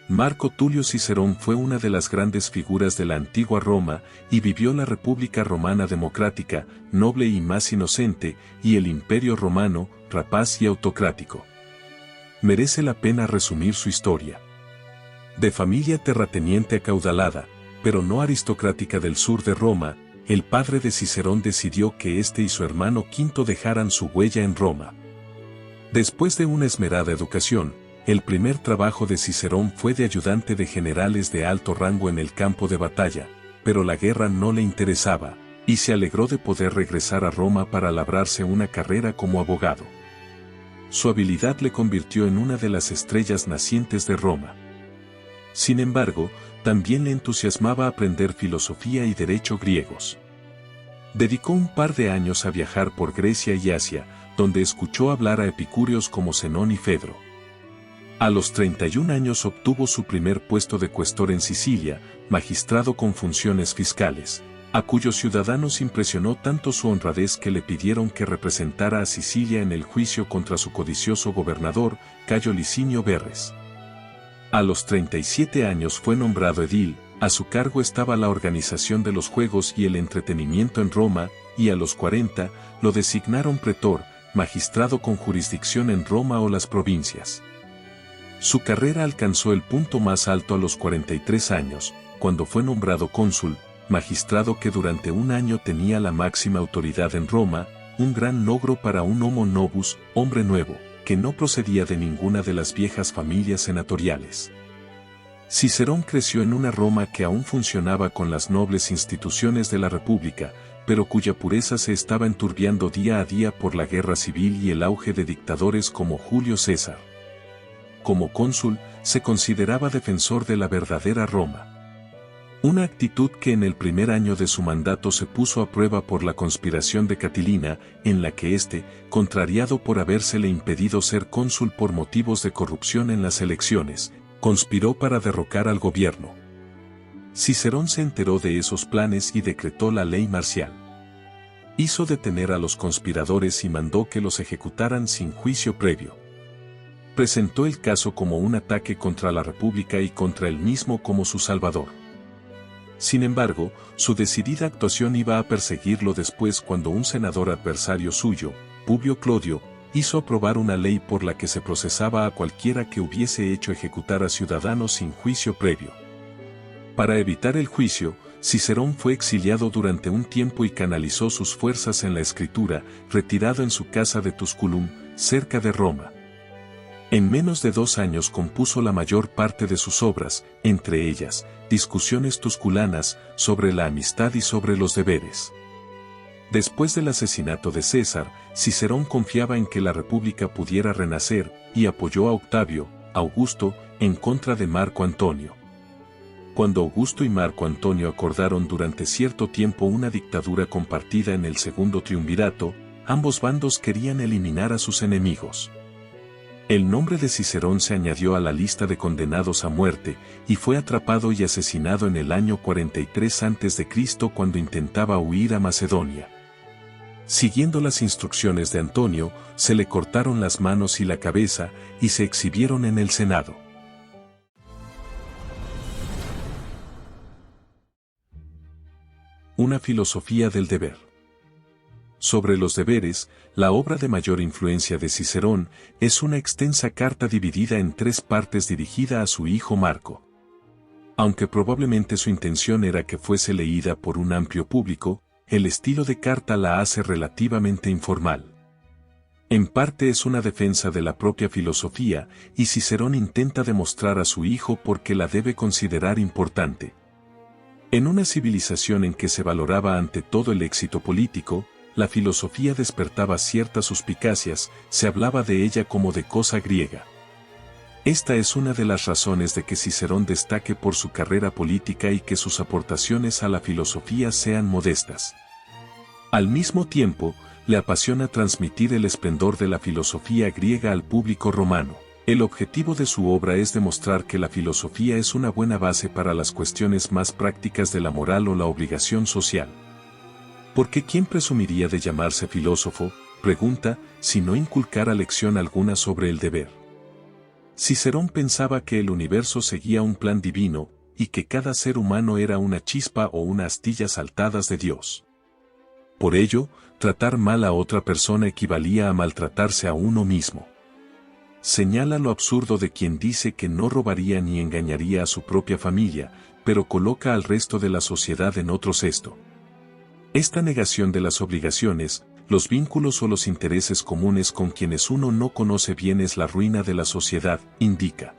Marco Tulio Cicerón fue una de las grandes figuras de la antigua Roma y vivió la República Romana democrática, noble y más inocente, y el Imperio Romano, rapaz y autocrático. Merece la pena resumir su historia. De familia terrateniente acaudalada, pero no aristocrática del sur de Roma, el padre de Cicerón decidió que éste y su hermano Quinto dejaran su huella en Roma. Después de una esmerada educación, el primer trabajo de Cicerón fue de ayudante de generales de alto rango en el campo de batalla, pero la guerra no le interesaba, y se alegró de poder regresar a Roma para labrarse una carrera como abogado. Su habilidad le convirtió en una de las estrellas nacientes de Roma. Sin embargo, también le entusiasmaba aprender filosofía y derecho griegos. Dedicó un par de años a viajar por Grecia y Asia, donde escuchó hablar a epicúreos como Zenón y Fedro. A los 31 años obtuvo su primer puesto de cuestor en Sicilia, magistrado con funciones fiscales, a cuyos ciudadanos impresionó tanto su honradez que le pidieron que representara a Sicilia en el juicio contra su codicioso gobernador, Cayo Licinio Verres. A los 37 años fue nombrado edil, a su cargo estaba la organización de los juegos y el entretenimiento en Roma, y a los 40 lo designaron pretor, magistrado con jurisdicción en Roma o las provincias. Su carrera alcanzó el punto más alto a los 43 años, cuando fue nombrado cónsul, magistrado que durante un año tenía la máxima autoridad en Roma, un gran logro para un homo novus, hombre nuevo, que no procedía de ninguna de las viejas familias senatoriales. Cicerón creció en una Roma que aún funcionaba con las nobles instituciones de la República, pero cuya pureza se estaba enturbiando día a día por la guerra civil y el auge de dictadores como Julio César. Como cónsul, se consideraba defensor de la verdadera Roma. Una actitud que en el primer año de su mandato se puso a prueba por la conspiración de Catilina, en la que éste, contrariado por habérsele impedido ser cónsul por motivos de corrupción en las elecciones, conspiró para derrocar al gobierno. Cicerón se enteró de esos planes y decretó la ley marcial. Hizo detener a los conspiradores y mandó que los ejecutaran sin juicio previo. Presentó el caso como un ataque contra la República y contra él mismo como su salvador. Sin embargo, su decidida actuación iba a perseguirlo después cuando un senador adversario suyo, Publio Clodio, hizo aprobar una ley por la que se procesaba a cualquiera que hubiese hecho ejecutar a ciudadanos sin juicio previo. Para evitar el juicio, Cicerón fue exiliado durante un tiempo y canalizó sus fuerzas en la escritura, retirado en su casa de Tusculum, cerca de Roma. En menos de 2 años compuso la mayor parte de sus obras, entre ellas, Discusiones tusculanas, sobre la amistad y sobre los deberes. Después del asesinato de César, Cicerón confiaba en que la República pudiera renacer, y apoyó a Octavio, Augusto, en contra de Marco Antonio. Cuando Augusto y Marco Antonio acordaron durante cierto tiempo una dictadura compartida en el segundo triunvirato, ambos bandos querían eliminar a sus enemigos. El nombre de Cicerón se añadió a la lista de condenados a muerte, y fue atrapado y asesinado en el año 43 a.C. cuando intentaba huir a Macedonia. Siguiendo las instrucciones de Antonio, se le cortaron las manos y la cabeza, y se exhibieron en el Senado. Una filosofía del deber. Sobre los deberes, la obra de mayor influencia de Cicerón es una extensa carta dividida en 3 partes dirigida a su hijo Marco. Aunque probablemente su intención era que fuese leída por un amplio público, el estilo de carta la hace relativamente informal. En parte es una defensa de la propia filosofía, y Cicerón intenta demostrar a su hijo por qué la debe considerar importante. En una civilización en que se valoraba ante todo el éxito político, la filosofía despertaba ciertas suspicacias, se hablaba de ella como de cosa griega. Esta es una de las razones de que Cicerón destaque por su carrera política y que sus aportaciones a la filosofía sean modestas. Al mismo tiempo, le apasiona transmitir el esplendor de la filosofía griega al público romano. El objetivo de su obra es demostrar que la filosofía es una buena base para las cuestiones más prácticas de la moral o la obligación social. Porque ¿quién presumiría de llamarse filósofo? Pregunta, si no inculcara lección alguna sobre el deber. Cicerón pensaba que el universo seguía un plan divino, y que cada ser humano era una chispa o una astilla saltadas de Dios. Por ello, tratar mal a otra persona equivalía a maltratarse a uno mismo. Señala lo absurdo de quien dice que no robaría ni engañaría a su propia familia, pero coloca al resto de la sociedad en otro cesto. Esta negación de las obligaciones, los vínculos o los intereses comunes con quienes uno no conoce bien es la ruina de la sociedad, indica.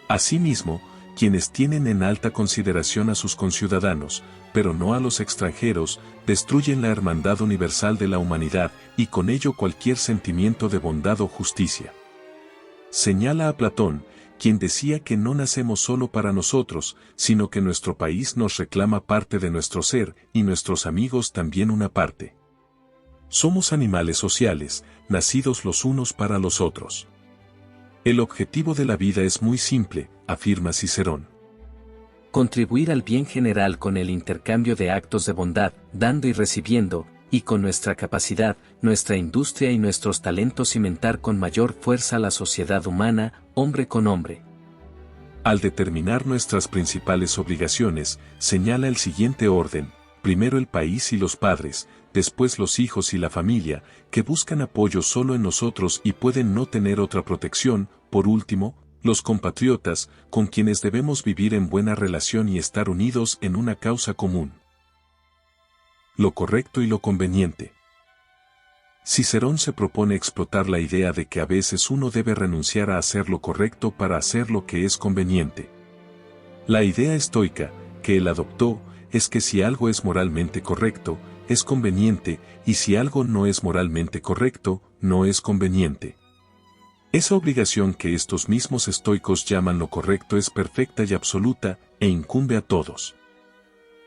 Asimismo, quienes tienen en alta consideración a sus conciudadanos, pero no a los extranjeros, destruyen la hermandad universal de la humanidad y con ello cualquier sentimiento de bondad o justicia. Señala a Platón, quien decía que no nacemos solo para nosotros, sino que nuestro país nos reclama parte de nuestro ser y nuestros amigos también una parte. Somos animales sociales, nacidos los unos para los otros. El objetivo de la vida es muy simple, afirma Cicerón. Contribuir al bien general con el intercambio de actos de bondad, dando y recibiendo, y con nuestra capacidad, nuestra industria y nuestros talentos cimentar con mayor fuerza la sociedad humana, hombre con hombre. Al determinar nuestras principales obligaciones, señala el siguiente orden: primero el país y los padres, después los hijos y la familia, que buscan apoyo solo en nosotros y pueden no tener otra protección, por último, los compatriotas, con quienes debemos vivir en buena relación y estar unidos en una causa común. Lo correcto y lo conveniente. Cicerón se propone explotar la idea de que a veces uno debe renunciar a hacer lo correcto para hacer lo que es conveniente. La idea estoica, que él adoptó, es que si algo es moralmente correcto, es conveniente, y si algo no es moralmente correcto, no es conveniente. Esa obligación que estos mismos estoicos llaman lo correcto es perfecta y absoluta, e incumbe a todos.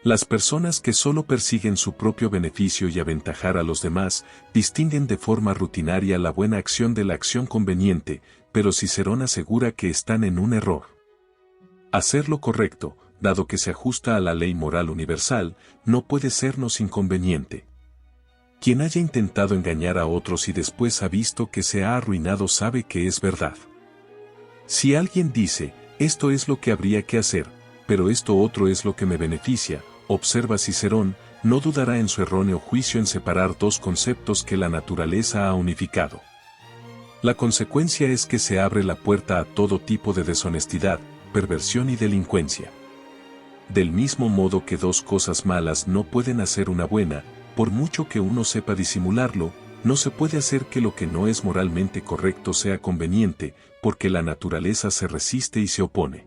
Las personas que solo persiguen su propio beneficio y aventajar a los demás, distinguen de forma rutinaria la buena acción de la acción conveniente, pero Cicerón asegura que están en un error. Hacer lo correcto, dado que se ajusta a la ley moral universal, no puede sernos inconveniente. Quien haya intentado engañar a otros y después ha visto que se ha arruinado sabe que es verdad. Si alguien dice, esto es lo que habría que hacer, pero esto otro es lo que me beneficia, observa Cicerón, no dudará en su erróneo juicio en separar dos conceptos que la naturaleza ha unificado. La consecuencia es que se abre la puerta a todo tipo de deshonestidad, perversión y delincuencia. Del mismo modo que dos cosas malas no pueden hacer una buena, por mucho que uno sepa disimularlo, no se puede hacer que lo que no es moralmente correcto sea conveniente, porque la naturaleza se resiste y se opone.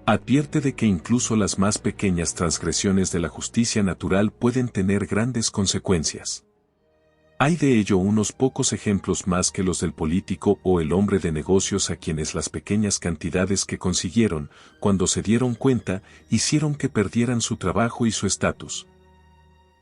Advierte de que incluso las más pequeñas transgresiones de la justicia natural pueden tener grandes consecuencias. Hay de ello unos pocos ejemplos más que los del político o el hombre de negocios a quienes las pequeñas cantidades que consiguieron, cuando se dieron cuenta, hicieron que perdieran su trabajo y su estatus.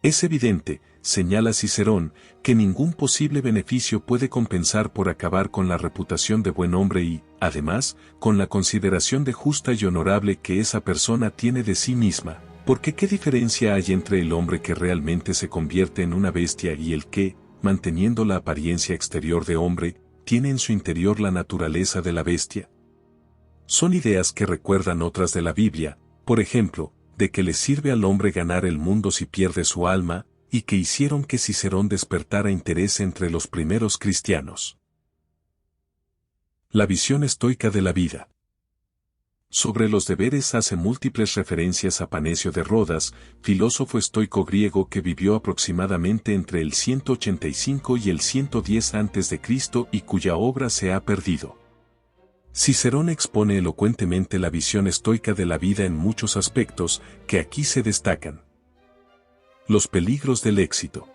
Es evidente, señala Cicerón, que ningún posible beneficio puede compensar por acabar con la reputación de buen hombre y, además, con la consideración de justa y honorable que esa persona tiene de sí misma, porque ¿qué diferencia hay entre el hombre que realmente se convierte en una bestia y el que, manteniendo la apariencia exterior de hombre, tiene en su interior la naturaleza de la bestia? Son ideas que recuerdan otras de la Biblia, por ejemplo, de que le sirve al hombre ganar el mundo si pierde su alma, y que hicieron que Cicerón despertara interés entre los primeros cristianos. La visión estoica de la vida. Sobre los deberes hace múltiples referencias a Panecio de Rodas, filósofo estoico griego que vivió aproximadamente entre el 185 y el 110 a.C. y cuya obra se ha perdido. Cicerón expone elocuentemente la visión estoica de la vida en muchos aspectos, que aquí se destacan. Los peligros del éxito.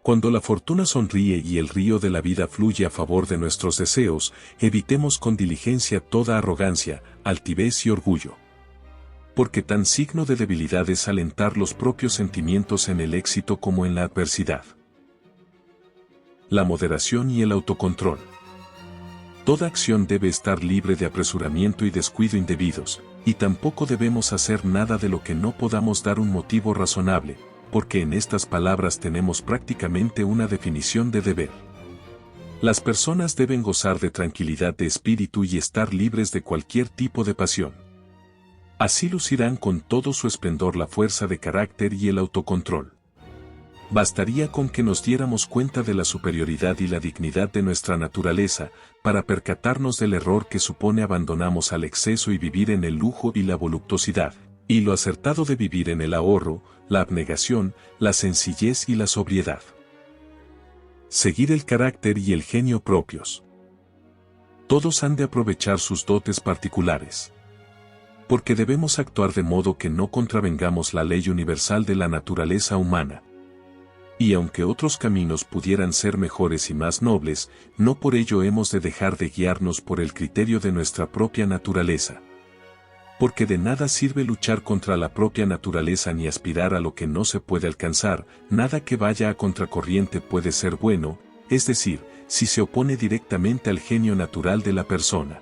Cuando la fortuna sonríe y el río de la vida fluye a favor de nuestros deseos, evitemos con diligencia toda arrogancia, altivez y orgullo. Porque tan signo de debilidad es alentar los propios sentimientos en el éxito como en la adversidad. La moderación y el autocontrol. Toda acción debe estar libre de apresuramiento y descuido indebidos, y tampoco debemos hacer nada de lo que no podamos dar un motivo razonable, porque en estas palabras tenemos prácticamente una definición de deber. Las personas deben gozar de tranquilidad de espíritu y estar libres de cualquier tipo de pasión. Así lucirán con todo su esplendor la fuerza de carácter y el autocontrol. Bastaría con que nos diéramos cuenta de la superioridad y la dignidad de nuestra naturaleza, para percatarnos del error que supone abandonamos al exceso y vivir en el lujo y la voluptuosidad, y lo acertado de vivir en el ahorro, la abnegación, la sencillez y la sobriedad. Seguir el carácter y el genio propios. Todos han de aprovechar sus dotes particulares. Porque debemos actuar de modo que no contravengamos la ley universal de la naturaleza humana. Y aunque otros caminos pudieran ser mejores y más nobles, no por ello hemos de dejar de guiarnos por el criterio de nuestra propia naturaleza. Porque de nada sirve luchar contra la propia naturaleza ni aspirar a lo que no se puede alcanzar, nada que vaya a contracorriente puede ser bueno, es decir, si se opone directamente al genio natural de la persona.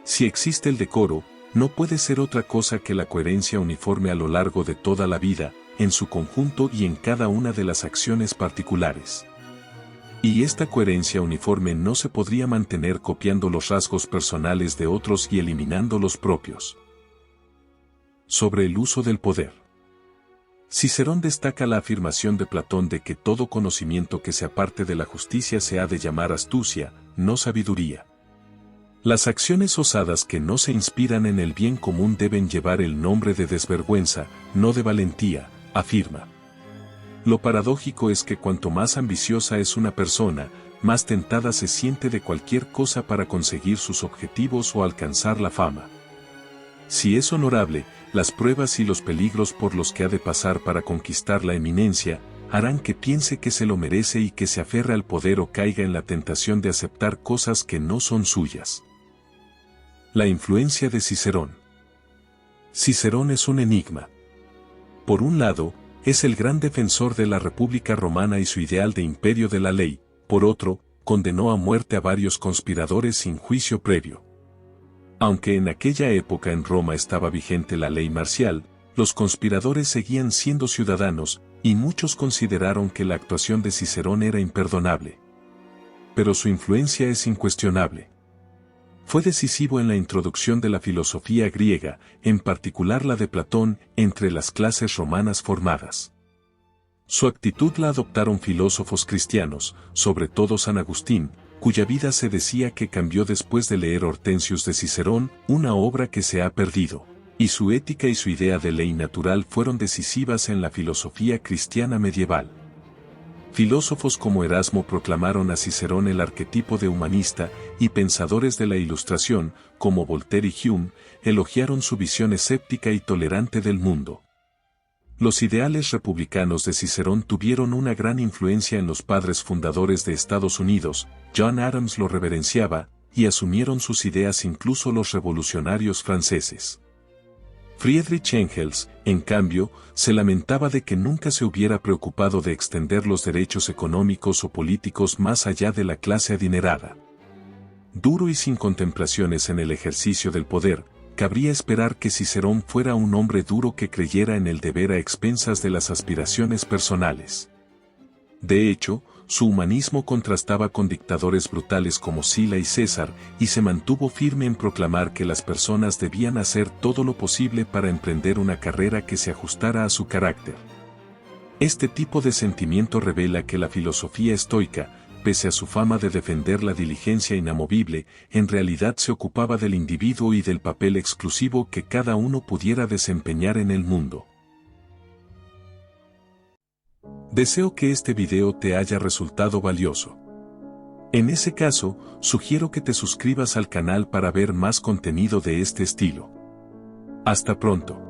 Si existe el decoro, no puede ser otra cosa que la coherencia uniforme a lo largo de toda la vida, en su conjunto y en cada una de las acciones particulares. Y esta coherencia uniforme no se podría mantener copiando los rasgos personales de otros y eliminando los propios. Sobre el uso del poder. Cicerón destaca la afirmación de Platón de que todo conocimiento que se aparte de la justicia se ha de llamar astucia, no sabiduría. Las acciones osadas que no se inspiran en el bien común deben llevar el nombre de desvergüenza, no de valentía, afirma. Lo paradójico es que cuanto más ambiciosa es una persona, más tentada se siente de cualquier cosa para conseguir sus objetivos o alcanzar la fama. Si es honorable, las pruebas y los peligros por los que ha de pasar para conquistar la eminencia, harán que piense que se lo merece y que se aferre al poder o caiga en la tentación de aceptar cosas que no son suyas. La influencia de Cicerón. Cicerón es un enigma. Por un lado, es el gran defensor de la República Romana y su ideal de imperio de la ley, por otro, condenó a muerte a varios conspiradores sin juicio previo. Aunque en aquella época en Roma estaba vigente la ley marcial, los conspiradores seguían siendo ciudadanos, y muchos consideraron que la actuación de Cicerón era imperdonable. Pero su influencia es incuestionable. Fue decisivo en la introducción de la filosofía griega, en particular la de Platón, entre las clases romanas formadas. Su actitud la adoptaron filósofos cristianos, sobre todo San Agustín, cuya vida se decía que cambió después de leer Hortensius de Cicerón, una obra que se ha perdido, y su ética y su idea de ley natural fueron decisivas en la filosofía cristiana medieval. Filósofos como Erasmo proclamaron a Cicerón el arquetipo de humanista, y pensadores de la Ilustración, como Voltaire y Hume, elogiaron su visión escéptica y tolerante del mundo. Los ideales republicanos de Cicerón tuvieron una gran influencia en los padres fundadores de Estados Unidos. John Adams lo reverenciaba, y asumieron sus ideas incluso los revolucionarios franceses. Friedrich Engels, en cambio, se lamentaba de que nunca se hubiera preocupado de extender los derechos económicos o políticos más allá de la clase adinerada. Duro y sin contemplaciones en el ejercicio del poder, cabría esperar que Cicerón fuera un hombre duro que creyera en el deber a expensas de las aspiraciones personales. De hecho, su humanismo contrastaba con dictadores brutales como Sila y César, y se mantuvo firme en proclamar que las personas debían hacer todo lo posible para emprender una carrera que se ajustara a su carácter. Este tipo de sentimiento revela que la filosofía estoica, pese a su fama de defender la diligencia inamovible, en realidad se ocupaba del individuo y del papel exclusivo que cada uno pudiera desempeñar en el mundo. Deseo que este video te haya resultado valioso. En ese caso, sugiero que te suscribas al canal para ver más contenido de este estilo. Hasta pronto.